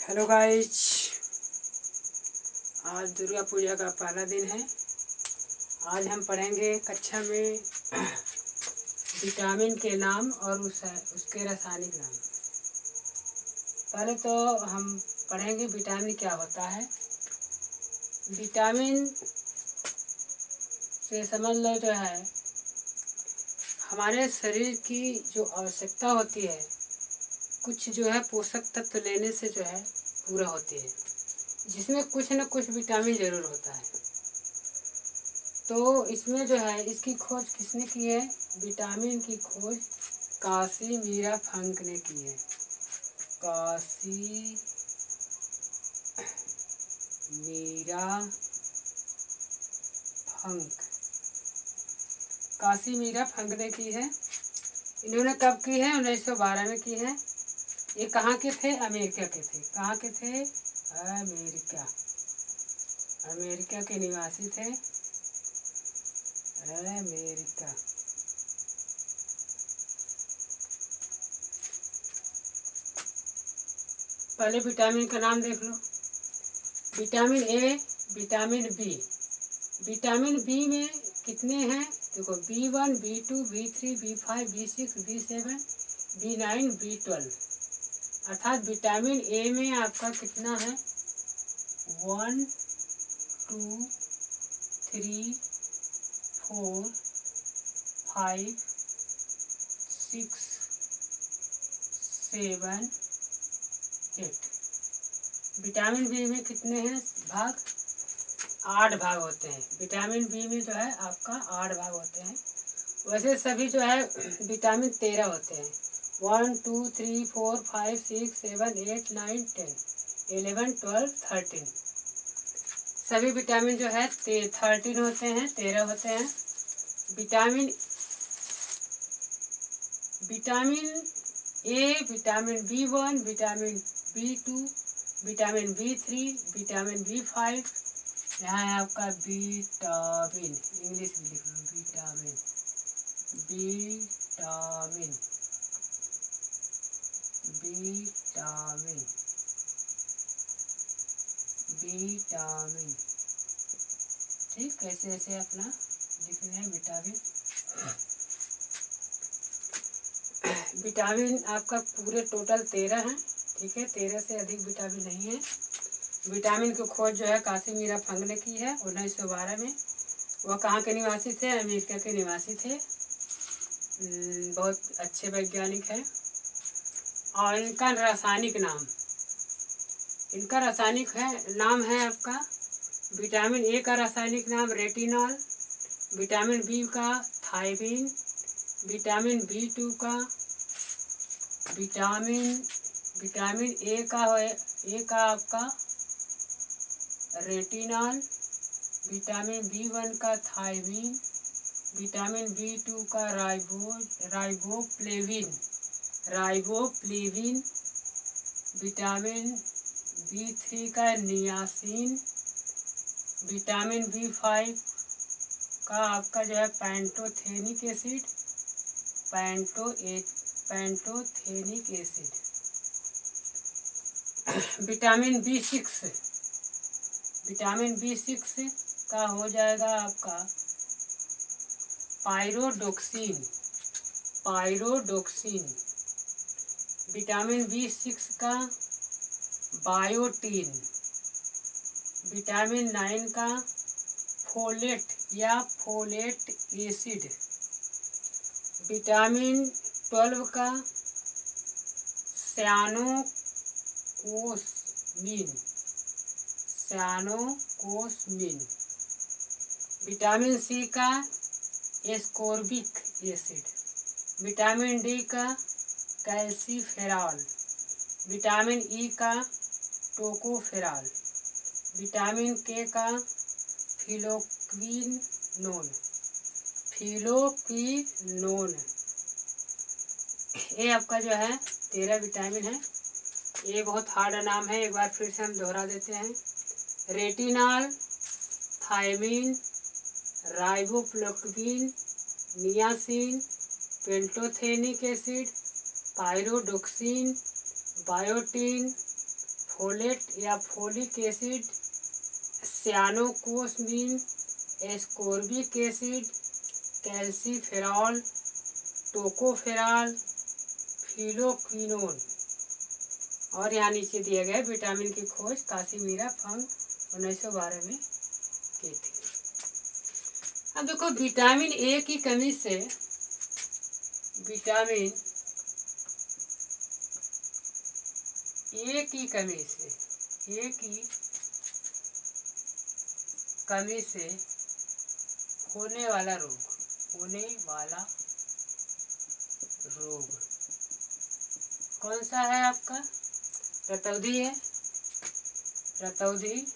Hello guys, आज दुर्गा पूजा का पहला दिन है। आज हम पढ़ेंगे कक्षा में विटामिन के नाम और उसके रासायनिक नाम। पहले तो हम पढ़ेंगे विटामिन क्या होता है। विटामिन से समझ लो जो है हमारे शरीर की जो आवश्यकता होती है, कुछ जो है पोषक तत्व लेने से जो है पूरा होती है, जिसमें कुछ न कुछ विटामिन जरूर होता है। तो इसमें जो है इसकी खोज किसने की है? विटामिन की खोज काशीमीरा फंक ने की है। काशीमीरा फंक ने की है। इन्होंने कब की है? 1912 में की है। ये कहाँ के थे? अमेरिका के थे। कहाँ के थे? अमेरिका के निवासी थे। अमेरिका। पहले विटामिन का नाम देख लो। Vitamin A, vitamin B. Vitamin B में कितने हैं? देखो, B1, B2, B3, B5, B6, B7, B9, B12। अर्थात विटामिन ए में आपका कितना है? 1, 2, 3, 4, 5, 6, 7, 8। विटामिन बी में कितने हैं भाग? 8 भाग होते हैं। विटामिन बी में जो है आपका 8 भाग होते हैं। वैसे सभी जो है विटामिन 13 होते हैं। 1, 2, 3, 4, 5, 6, 7, 8, 9, 10, 11, 12, 13। सभी विटामिन जो है 13 होते हैं, 13 होते हैं। Vitamin A, vitamin B1, vitamin B2, vitamin B3, vitamin B5। यहाँ है आपका विटामिन, इंग्लिश में लिख लो विटामिन। विटामिन विटामिन विटामिन ठीक, कैसे ऐसे अपना लिखना है विटामिन। विटामिन आपका पूरे टोटल 13 हैं। ठीक है, 13 से अधिक विटामिन नहीं है। विटामिन की खोज जो है काशीमीरा फंक ने की है 1912 में। वह कहाँ के निवासी थे? अमेरिका के निवासी थे। बहुत अच्छे वैज्ञानिक हैं। और इनका रासायनिक नाम है आपका विटामिन ए का रासायनिक नाम रेटिनॉल, विटामिन बी का थायमीन, विटामिन B2 का विटामिन ए का आपका रेटिनॉल, विटामिन B1 का थायमीन, विटामिन B2 का राइबोफ्लेविन, विटामिन B3 का नियासिन, विटामिन B5 का आपका जो है पैंटोथेनिक एसिड। विटामिन B6 का हो जाएगा आपका पायरोडोक्सिन। विटामिन B6 का बायोटीन। विटामिन 9 का फोलेट एसिड। विटामिन 12 का सायानोकोसमीन। विटामिन सी का एस्कोर्बिक एसिड। विटामिन डी का कैल्सीफेरॉल। विटामिन ई का टोकोफेरॉल। विटामिन के का फिलोक्विनोन। ये आपका जो है 13 विटामिन है। ये बहुत हार्ड नाम है, एक बार फिर से हम दोहरा देते हैं। Retinol, thiamine, riboflavin, niacin, pantothenic acid, pyridoxine, biotin, folate या folic acid, cyanocobalamin, ascorbic acid, calciferol, tocopherol, phylloquinone. और यहाँ नीचे दिए गए विटामिन की खोज कासिमीरा फंग 1912 में की थी। अब देखो विटामिन ए की कमी से विटामिन ए की कमी से होने वाला रोग कौन सा है आपका? रतौंधी है। रतौंधी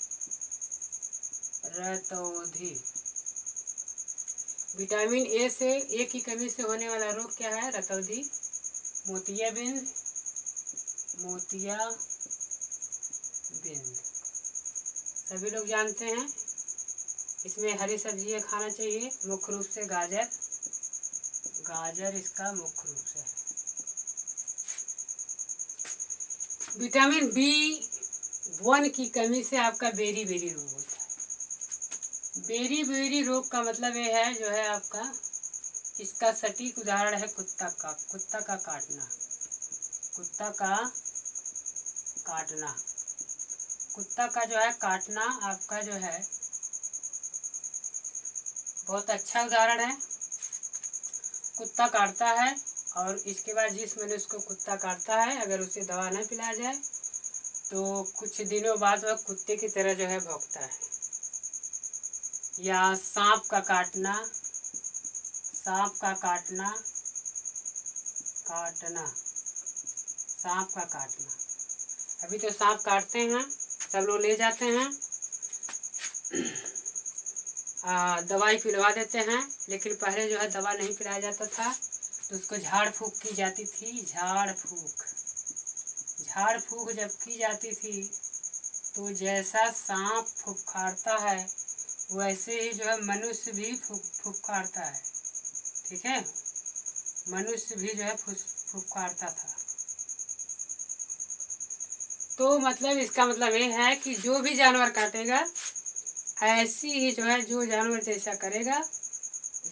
विटामिन ए की कमी से होने वाला रोग क्या है? रतौंधी, मोतियाबिंद सभी लोग जानते हैं। इसमें हरी सब्जियां खाना चाहिए, मुख्य रूप से गाजर इसका मुख्य रूप से है। विटामिन B1 की कमी से आपका बेरी रोग होता है। बेरी रोग का मतलब ये है जो है आपका, इसका सटीक उदाहरण है कुत्ता का काटना। कुत्ता का जो है काटना आपका जो है बहुत अच्छा उदाहरण है। कुत्ता काटता है और इसके बाद जिस मनुष्य को कुत्ता काटता है, अगर उसे दवा न पिलाया जाए तो कुछ दिनों बाद वह कुत्ते की तरह जो है भौंकता है। या सांप का काटना अभी तो सांप काटते हैं, सब लोग ले जाते हैं, दवाई पिलवा देते हैं, लेकिन पहले जो है दवा नहीं पिलाया जाता था, तो उसको झाड़ फूँक की जाती थी। झाड़ फूँक जब की जाती थी तो जैसा सांप फुफकारता है वैसे ही जो है मनुष्य भी फुफकारता है। ठीक है, मनुष्य भी जो है फुफकारता था। तो मतलब इसका मतलब ये है कि जो भी जानवर काटेगा ऐसी ही जो है, जो जानवर जैसा करेगा,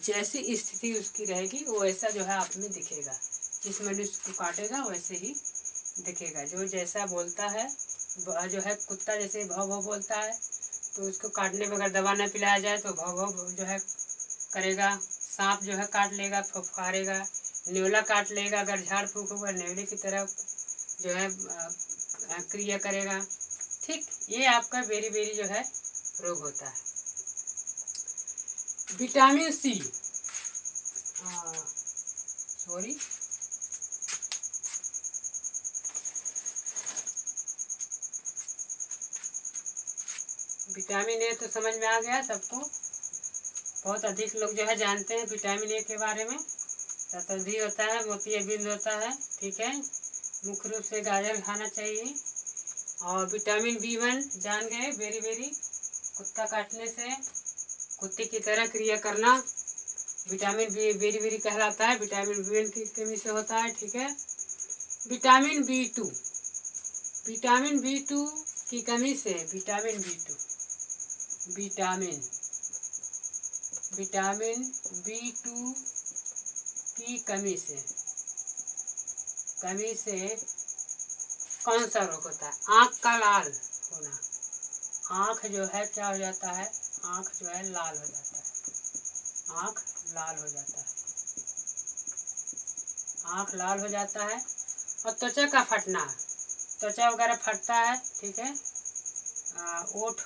जैसी स्थिति उसकी रहेगी वो ऐसा जो है आप में दिखेगा। जिस मनुष्य को काटेगा वैसे ही दिखेगा। जो जैसा बोलता है, जो है कुत्ता जैसे भौ भौ बोलता है, तो उसको काटने में अगर दवा न पिलाया जाए तो भौ भौ जो है करेगा। सांप जो है काट लेगा, फुफकारेगा। न्योला काट लेगा, अगर झाड़ फूँक होगा न्योले की तरह जो है क्रिया करेगा। ठीक, ये आपका बेरी जो है रोग होता है। विटामिन सी विटामिन ए तो समझ में आ गया सबको। बहुत अधिक लोग जो है जानते हैं विटामिन ए के बारे में। रतौंधी होता है, मोतियाबिंद होता है। ठीक है, मुख्य रूप से गाजर खाना चाहिए। और विटामिन B1 जान गए, बेरी कुत्ता काटने से कुत्ते की तरह क्रिया करना विटामिन बेरी कहलाता है। विटामिन B1 की कमी से होता है। ठीक है, विटामिन B2 की कमी से विटामिन B2 की कमी से कौन सा रोग होता है? आँख का लाल होना। आँख जो है क्या हो जाता है? आँख जो है लाल हो जाता है। आँख लाल हो जाता है। और त्वचा का फटना, त्वचा वगैरह फटता है। ठीक है, ओठ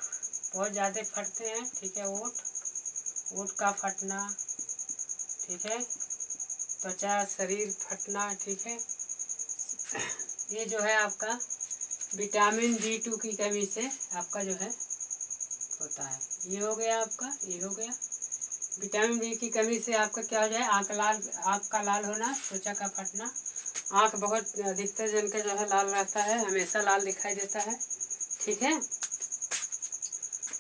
बहुत ज़्यादा फटते हैं। ठीक है, ओठ का फटना। ठीक है, त्वचा शरीर फटना। ठीक है, ये जो है आपका विटामिन B2 की कमी से आपका जो है होता है। ये हो गया आपका, ये हो गया। विटामिन B की कमी से आपका क्या हो जाए? आँख का लाल होना, त्वचा का फटना। आँख बहुत अधिकतर जन का जो है लाल रहता है, हमेशा लाल दिखाई देता है। ठीक है,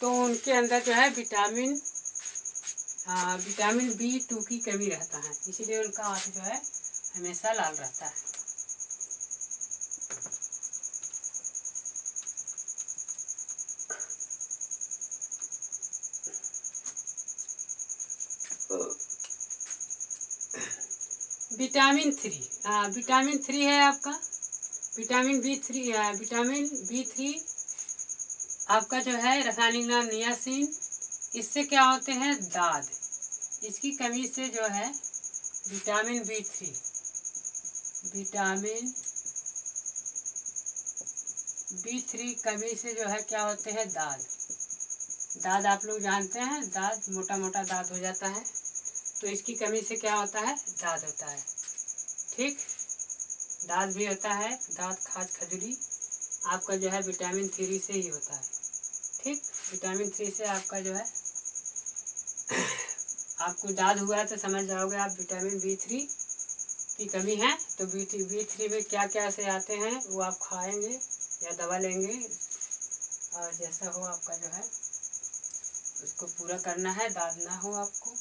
तो उनके अंदर जो है विटामिन B2 की कमी रहता है, इसीलिए उनका आँख जो है हमेशा लाल रहता है। विटामिन 3, हाँ विटामिन 3 है आपका, विटामिन बी थ्री आपका जो है रासायनिक नाम नियासिन। इससे क्या होते हैं दाद, इसकी कमी से जो है विटामिन बी थ्री कमी से जो है क्या होते हैं दाद आप लोग जानते हैं, दाद मोटा मोटा दाद हो जाता है, तो इसकी कमी से क्या होता है दाद होता है। ठीक, दाद भी होता है, दाद खाज खजूरी आपका जो है विटामिन 3 से ही होता है। ठीक, विटामिन 3 से आपका जो है आपको दाद हुआ है तो समझ जाओगे आप विटामिन बी3 की कमी है। तो बी थ्री में क्या क्या से आते हैं वो आप खाएंगे या दवा लेंगे, और जैसा हो आपका जो है उसको पूरा करना है, दाद ना हो आपको।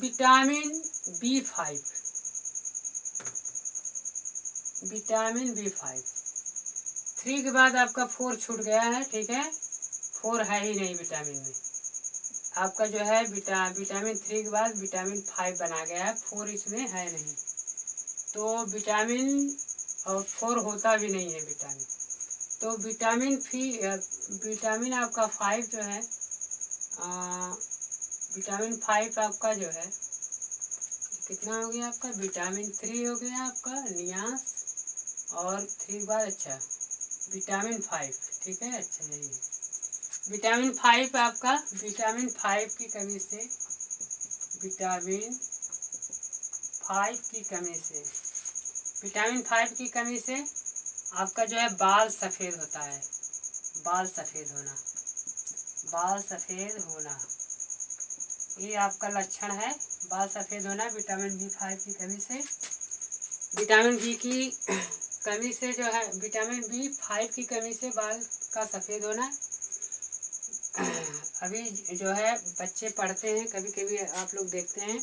विटामिन बी5, विटामिन बी5 3 के बाद आपका 4 छूट गया है। ठीक है, 4 है ही नहीं विटामिन में, आपका जो है विटामिन 3 के बाद विटामिन 5 बना गया है, 4 इसमें है नहीं। तो विटामिन और 4 होता भी नहीं है विटामिन। तो विटामिन आपका 5 जो है विटामिन 5 आपका जो है कितना हो गया आपका, विटामिन 3 हो गया आपका नियास, और 3 बाद अच्छा विटामिन 5। ठीक है, अच्छा यही है विटामिन 5 आपका, विटामिन 5 की कमी से, विटामिन 5 की कमी से, विटामिन 5 की कमी से आपका जो है बाल सफ़ेद होता है, बाल सफ़ेद होना, बाल सफ़ेद होना ये आपका लक्षण है, बाल सफ़ेद होना विटामिन बी5 की कमी से। विटामिन बी की कमी से जो है विटामिन बी5 की कमी से बाल का सफ़ेद होना। अभी जो है बच्चे पढ़ते हैं, कभी कभी आप लोग देखते हैं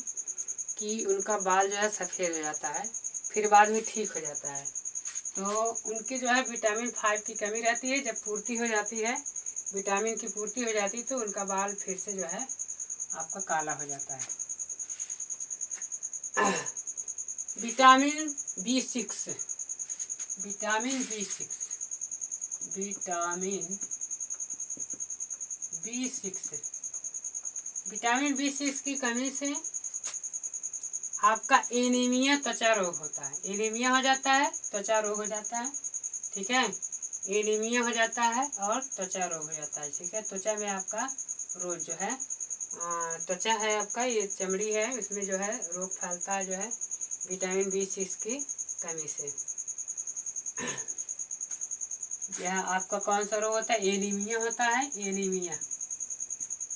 कि उनका बाल जो है सफ़ेद हो जाता है, फिर बाद में ठीक हो जाता है, तो उनके जो है विटामिन 5 की कमी रहती है। जब पूर्ति हो जाती है, विटामिन की पूर्ति हो जाती है, तो उनका बाल फिर से जो है आपका काला हो जाता है। Vitamin B6, vitamin B6, vitamin B6, vitamin B6 की कमी से आपका एनीमिया त्वचा रोग होता है, एनीमिया हो जाता है, त्वचा रोग हो जाता है। ठीक है, एनीमिया हो जाता है और त्वचा रोग हो जाता है। ठीक है, त्वचा में आपका रोग जो है त्वचा है आपका, ये चमड़ी है, इसमें जो है रोग फैलता है जो है विटामिन बी6 की कमी से। यह आपका कौन सा रोग होता है, एनीमिया होता है, एनीमिया,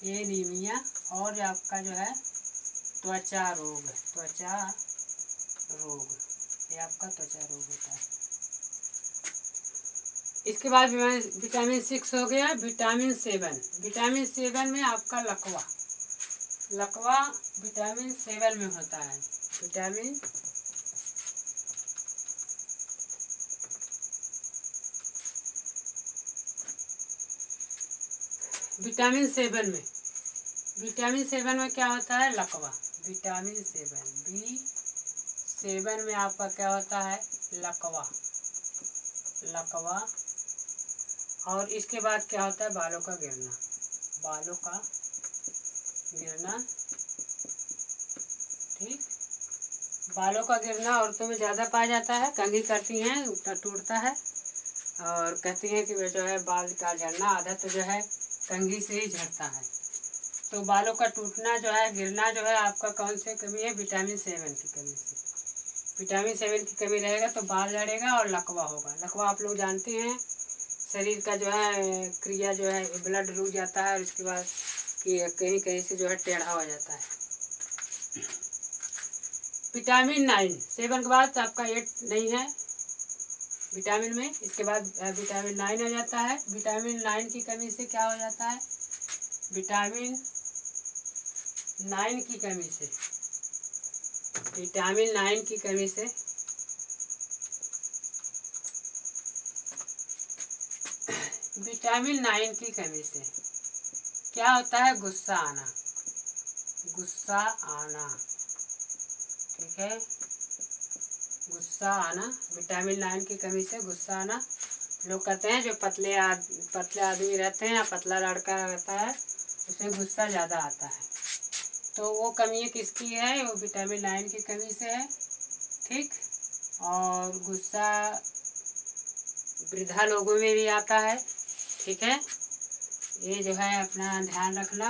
एनीमिया, और आपका जो है त्वचा रोग, त्वचा रोग, ये आपका त्वचा रोग होता है। इसके बाद विटामिन 6 हो गया। विटामिन 7, विटामिन 7 में आपका लकवा, लकवा विटामिन 7 में होता है, विटामिन विटामिन 7 में, विटामिन 7 में क्या होता है लकवा, विटामिन 7 बी7 में आपका क्या होता है लकवा, लकवा। और इसके बाद क्या होता है बालों का गिरना, बालों का गिरना। ठीक, बालों का गिरना औरतों में ज़्यादा पाया जाता है, कंघी करती हैं उतना टूटता है, और कहती हैं कि जो है बाल का झड़ना आधा तो जो है कंघी से ही झड़ता है। तो बालों का टूटना जो है गिरना जो है आपका कौन से कमी है, विटामिन 7 की कमी से। विटामिन 7 की कमी रहेगा तो बाल झड़ेगा और लकवा होगा। लकवा आप लोग जानते हैं, शरीर का जो है क्रिया जो है ब्लड रुक जाता है, और उसके बाद कि कहीं कहीं से जो है टेढ़ा हो जाता है। विटामिन 9 7 के बाद आपका 8 नहीं है विटामिन में, इसके बाद विटामिन 9 हो जाता है। विटामिन 9 की कमी से क्या हो जाता है, विटामिन 9 की कमी से, विटामिन 9 की कमी से विटामिन 9 की कमी से क्या होता है? गुस्सा आना, गुस्सा आना, ठीक है, गुस्सा आना। विटामिन 9 की कमी से गुस्सा आना। लोग कहते हैं जो पतले आदमी रहते हैं या पतला लड़का रहता है उसमें गुस्सा ज़्यादा आता है, तो वो कमी किसकी है? वो विटामिन 9 की कमी से है, ठीक। और गुस्सा वृद्धा लोगों में भी आता है, ठीक है। ये जो है अपना ध्यान रखना।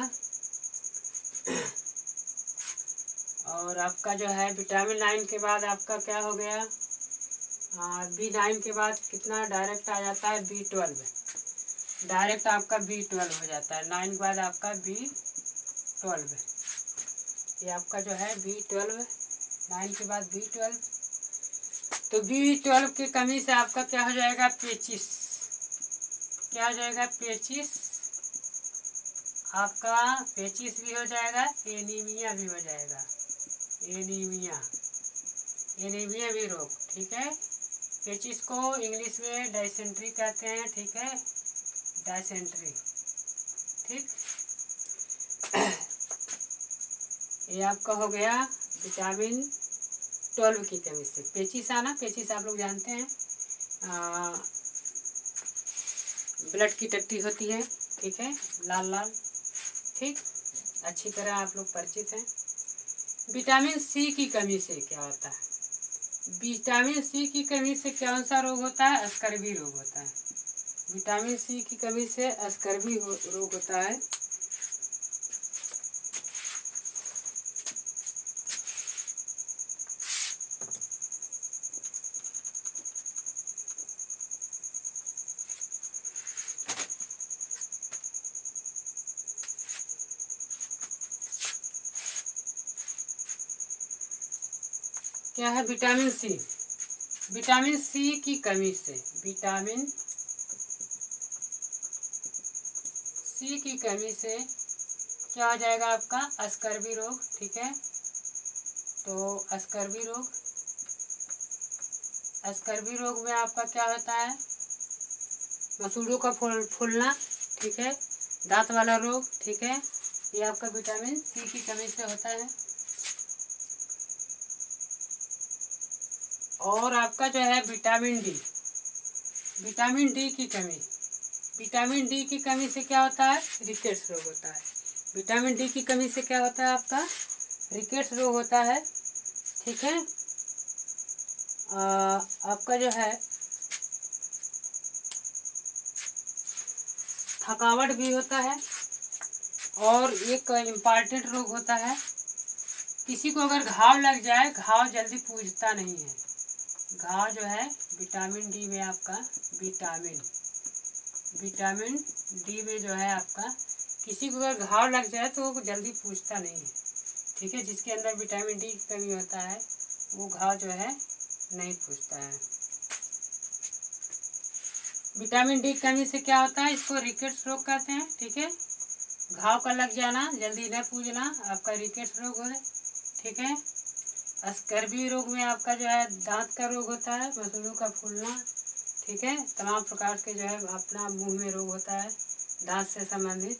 और आपका जो है विटामिन 9 के बाद आपका क्या हो गया? B9 के बाद कितना डायरेक्ट आ जाता है? B12, डायरेक्ट आपका B12 हो जाता है। 9 के बाद आपका B12, ये आपका जो है B12, 9 के बाद B12। तो B12 की कमी से आपका क्या हो जाएगा? पेचिस। क्या हो जाएगा? पेचिस। आपका पेचिस भी हो जाएगा, एनीमिया भी हो जाएगा, एनीमिया, एनीमिया भी रोग, ठीक है। पेचिस को इंग्लिश में डायसेंट्री कहते हैं, ठीक है, डायसेंट्री, ठीक। ये आपका हो गया विटामिन 12 की कमी से। पेचिस आना, पेचिस आप लोग जानते हैं, ब्लड की टट्टी होती है, ठीक है, लाल लाल, ठीक, अच्छी तरह आप लोग परिचित हैं। विटामिन सी की कमी से क्या होता है? विटामिन सी की कमी से कौन सा रोग होता है? स्कर्वी रोग होता है। विटामिन सी की कमी से स्कर्वी रोग होता है। क्या है? विटामिन सी, विटामिन सी की कमी से, विटामिन सी की कमी से क्या हो जाएगा? आपका स्कर्वी रोग, ठीक है। तो स्कर्वी रोग, स्कर्वी रोग में आपका क्या होता है? मसूड़ों का फूलना, ठीक है, दांत वाला रोग, ठीक है, ये आपका विटामिन सी की कमी से होता है। और आपका जो है विटामिन डी, विटामिन डी की कमी, विटामिन डी की कमी से क्या होता है? रिकेट्स रोग होता है। विटामिन डी की कमी से क्या होता है? आपका रिकेट्स रोग होता है, ठीक है। आपका जो है थकावट भी होता है। और एक इम्पॉर्टेंट रोग होता है, किसी को अगर घाव लग जाए, घाव जल्दी पूजता नहीं है। घाव जो है विटामिन डी में आपका, विटामिन विटामिन डी में जो है आपका, किसी को अगर घाव लग जाए तो वो जल्दी पूजता नहीं है, ठीक है। जिसके अंदर विटामिन डी की कमी होता है वो घाव जो है नहीं पूजता है। विटामिन डी की कमी से क्या होता है? इसको रिकेट्स रोग कहते हैं, ठीक है। घाव का लग जाना, जल्दी न पूजना, आपका रिकेट्स रोग हो, ठीक है। स्कर्वी रोग में आपका जो है दांत का रोग होता है, मसूड़ों का फूलना, ठीक है। तमाम प्रकार के जो है अपना मुंह में रोग होता है दांत से संबंधित।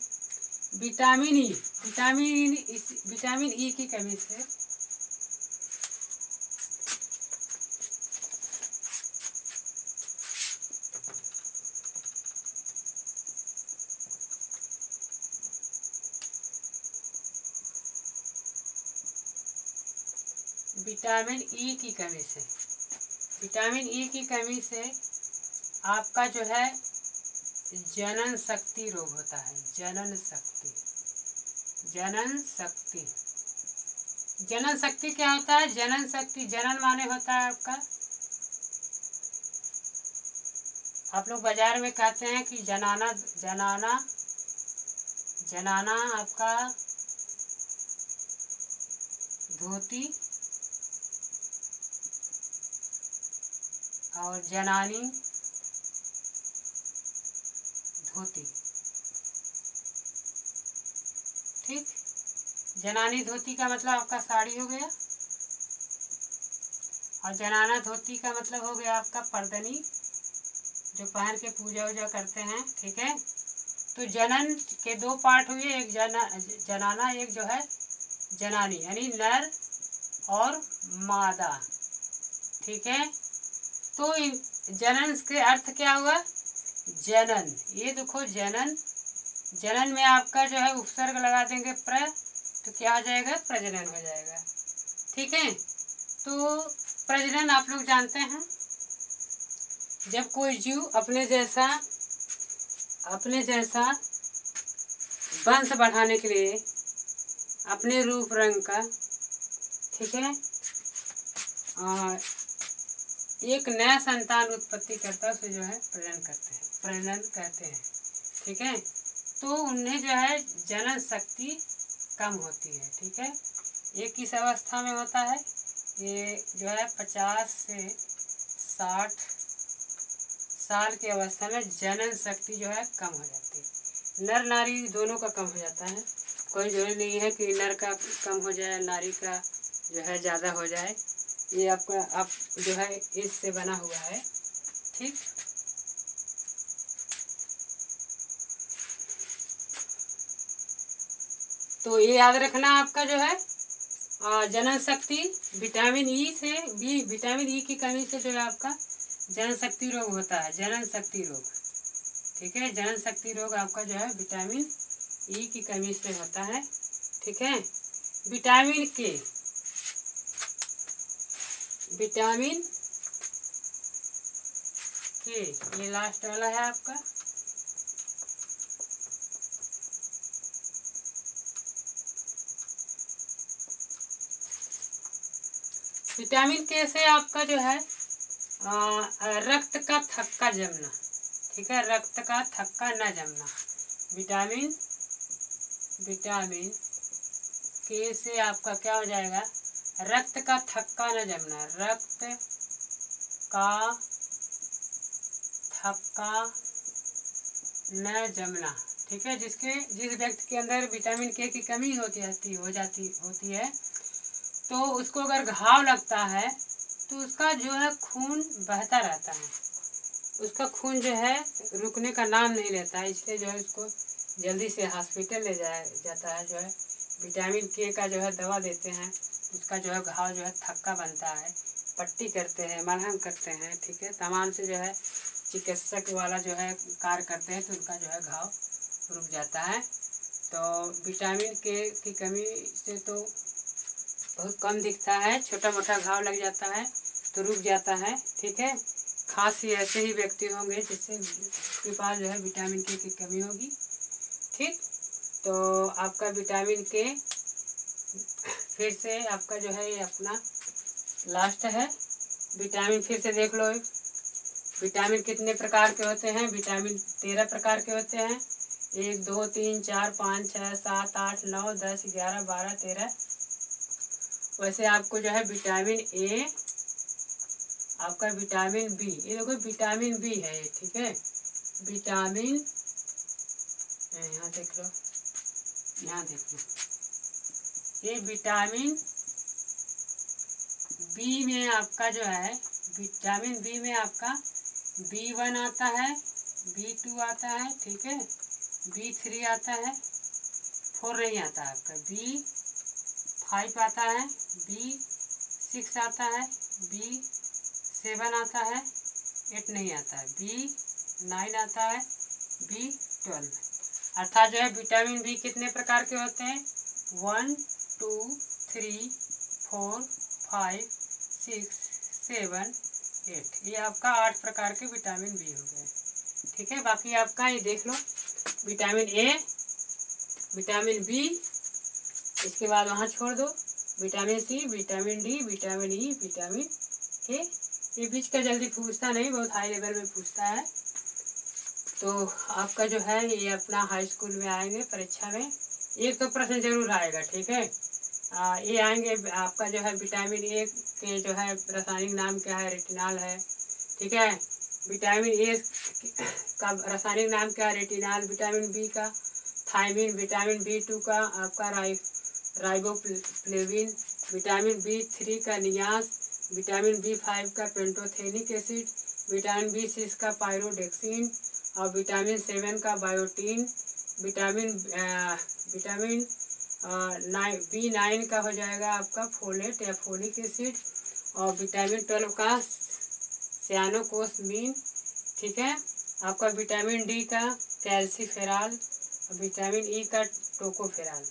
विटामिन ई, विटामिन ई की कमी से विटामिन ई की कमी से, विटामिन ई की कमी से आपका जो है जनन शक्ति रोग होता है। जनन शक्ति, जनन शक्ति, जनन शक्ति क्या होता है? जनन शक्ति, जनन माने होता है आपका, आप लोग बाजार में कहते हैं कि जनाना, जनाना, जनाना आपका धोती और जनानी धोती, ठीक। जनानी धोती का मतलब आपका साड़ी हो गया, और जनाना धोती का मतलब हो गया आपका पर्दनी, जो पहन के पूजा वूजा करते हैं, ठीक है। तो जनन के दो पार्ट हुए, एक जनाना, एक जो है जनानी, यानी नर और मादा, ठीक है। तो जनन के अर्थ क्या हुआ? जनन। ये देखो जनन, जनन में आपका जो है उपसर्ग लगा देंगे प्र, तो क्या हो जाएगा? प्रजनन हो जाएगा, ठीक है। तो प्रजनन आप लोग जानते हैं, जब कोई जीव अपने जैसा वंश बढ़ाने के लिए अपने रूप रंग का, ठीक है, एक नया संतान उत्पत्ति करता है, उसे जो है प्रजनन कहते हैं, ठीक है। तो उन्हें जो है जनन शक्ति कम होती है, ठीक है। ये किस अवस्था में होता है? ये जो है 50 से 60 साल की अवस्था में जनन शक्ति जो है कम हो जाती है। नर नारी दोनों का कम हो जाता है, कोई जरूरी नहीं है कि नर का कम हो जाए, नारी का जो है ज़्यादा हो जाए। ये आप जो है इससे बना हुआ है, ठीक। तो ये याद रखना आपका जो है जनन शक्ति, विटामिन ई की कमी से जो है आपका जनन शक्ति रोग होता है, जनन शक्ति रोग, ठीक है। जनन शक्ति रोग आपका जो है विटामिन ई की कमी से होता है, ठीक है। विटामिन के ये लास्ट वाला है आपका। विटामिन के से आपका जो है रक्त का थक्का जमना, ठीक है, रक्त का थक्का न जमना। विटामिन के से आपका क्या हो जाएगा? रक्त का थक्का न जमना, रक्त का थक्का न जमना, ठीक है। जिस व्यक्ति के अंदर विटामिन के की कमी होती है, तो उसको अगर घाव लगता है तो उसका जो है खून बहता रहता है, उसका खून जो है रुकने का नाम नहीं लेता है, इसलिए जो है उसको जल्दी से हॉस्पिटल ले जाया जाता है। जो है विटामिन के का जो है दवा देते हैं, उसका जो है घाव जो है थक्का बनता है, पट्टी करते हैं, मलहम करते हैं, ठीक है। तमाम से जो है चिकित्सक वाला जो है कार्य करते हैं, तो उनका जो है घाव रुक जाता है। तो विटामिन के की कमी से तो बहुत कम दिखता है, छोटा मोटा घाव लग जाता है तो रुक जाता है, ठीक है। खास ही ऐसे ही व्यक्ति होंगे जिसके पास जो है विटामिन के की कमी होगी, ठीक। तो आपका विटामिन के फिर से आपका जो है ये अपना लास्ट है। विटामिन फिर से देख लो, विटामिन कितने प्रकार के होते हैं? विटामिन 13 प्रकार के होते हैं। 1 2 3 4 5 6 7 8 9 10 11 12 13। वैसे आपको जो है विटामिन ए, आपका विटामिन बी, ये देखो विटामिन बी है ये, ठीक है। विटामिन, यहाँ देख लो, ये विटामिन बी में आपका जो है, विटामिन बी में आपका B1 आता है, B2 आता है, ठीक है, B3 आता है, 4 नहीं आता है आपका, B5 आता है, B6 आता है, B7 आता है, 8 नहीं आता है, B9 आता है, B12। अर्थात जो है विटामिन बी कितने प्रकार के होते हैं? 1 2 3 4 5 6 7 8। ये आपका 8 प्रकार के विटामिन बी हो गए, ठीक है। बाकी आपका ये देख लो, विटामिन ए, विटामिन बी, इसके बाद वहाँ छोड़ दो, vitamin C, vitamin D, vitamin E, vitamin K. ये बीच का जल्दी पूछता नहीं, बहुत हाई लेवल में पूछता है। तो आपका जो है ये अपना हाई स्कूल में आएंगे परीक्षा में, एक तो प्रश्न जरूर आएगा, ठीक है। ये आएंगे आपका जो है विटामिन ए के जो है रासायनिक नाम क्या है? रेटिनॉल है, ठीक है। विटामिन ए का रासायनिक नाम क्या है? रेटिनॉल। विटामिन बी का थायमिन, विटामिन B2 का आपका राइबोफ्लेविन, विटामिन B3 का नियास, विटामिन B5 का पेंटोथेनिक एसिड, विटामिन B6 का पायरोडेक्सिन, और विटामिन 7 का बायोटीन, विटामिन B9 का हो जाएगा आपका फोलेट या फोलिक एसिड, और विटामिन 12 का सियानोकोसमीन, ठीक है। आपका विटामिन D का कैल्सीफेराल, और विटामिन E का टोकोफेराल,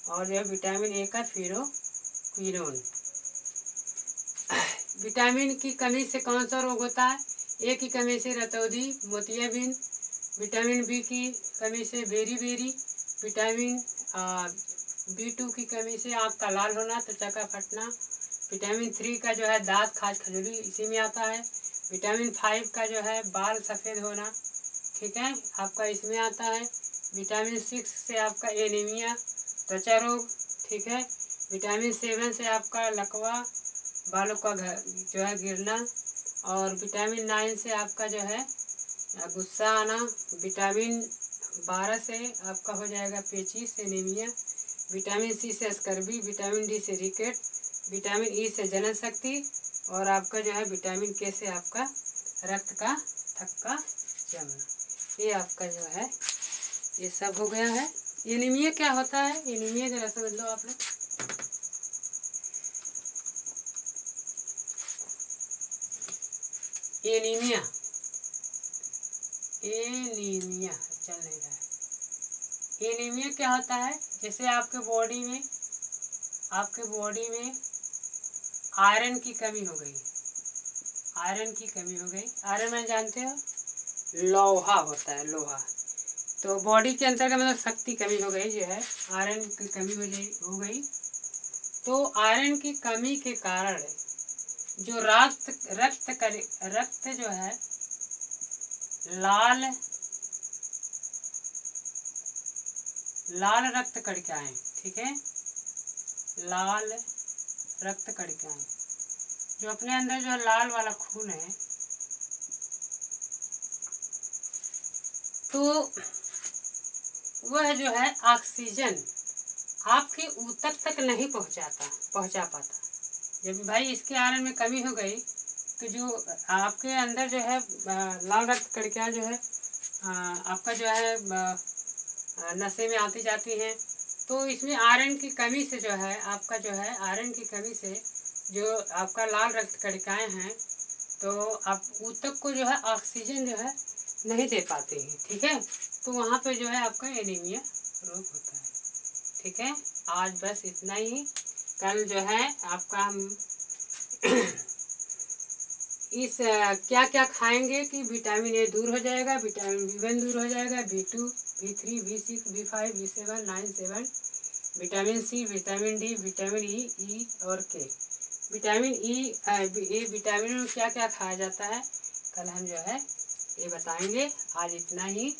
और जो है विटामिन A का फिरोक्विनोन। विटामिन की कमी से कौन सा रोग होता है? ए की कमी से रतौंधी, मोतियाबिंद। विटामिन बी की कमी से बेरी, विटामिन B2 की कमी से आँख का लाल होना, त्वचा का फटना। विटामिन 3 का जो है दांत, खाज, खजूरी, इसी में आता है। विटामिन 5 का जो है बाल सफ़ेद होना, ठीक है, आपका इसमें आता है। विटामिन 6 से आपका एनीमिया, त्वचा रोग, ठीक है। विटामिन 7 से आपका लकवा, बालों का जो है गिरना, और विटामिन 9 से आपका जो है गुस्सा आना। विटामिन 12 से आपका हो जाएगा पेचिश, एनीमिया। विटामिन C से स्कर्वी, विटामिन D से रिकेट, विटामिन E से जनन शक्ति, और आपका जो है विटामिन K से आपका रक्त का थक्का जमना। ये आपका जो है ये सब हो गया है। एनीमिया क्या होता है? एनीमिया जरा समझ लो आप लोग। एनीमिया चल नहीं रहा है। एनीमिया क्या होता है? जैसे आपके बॉडी में आयरन की कमी हो गई। आयरन में जानते हो लोहा होता है, लोहा। तो बॉडी के अंदर का मतलब शक्ति कमी हो गई, जो है आयरन की कमी हो गई। तो आयरन की कमी के कारण जो रक्त जो है लाल रक्त कणिकाएं, ठीक है, लाल रक्त कणिकाएं, जो अपने अंदर जो लाल वाला खून है, तो वह जो है ऑक्सीजन आपके ऊतक तक नहीं पहुंचा पाता। जब भाई इसके आयरन में कमी हो गई, तो जो आपके अंदर जो है लाल रक्त कणिकाएं जो है आपका जो है नशे में आती जाती हैं। तो इसमें आयरन की कमी से जो है आपका जो है आयरन की कमी से जो आपका लाल रक्त कणिकाएं हैं, तो आप ऊतक को जो है ऑक्सीजन जो है नहीं दे पाते हैं, ठीक है। तो वहाँ पे जो है आपका एनीमिया रोग होता है, ठीक है। आज बस इतना ही। कल जो है आपका हम इस क्या क्या खाएंगे कि विटामिन A दूर हो जाएगा, विटामिन B1 दूर हो जाएगा, B2, B3, B6, B5, B7, 9, 7, vitamin C, vitamin D, vitamin E और K। विटामिन विटामिन में क्या क्या खाया जाता है, कल हम जो है ये बताएंगे। आज इतना ही।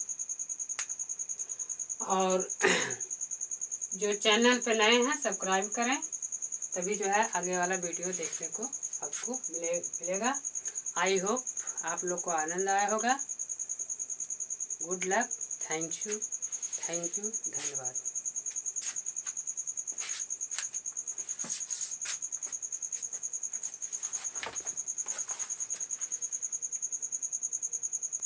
और जो चैनल पे नए हैं सब्सक्राइब करें, तभी जो है आगे वाला वीडियो देखने को आपको मिलेगा। आई होप आप लोग को आनंद आया होगा। गुड लक, थैंक यू, धन्यवाद।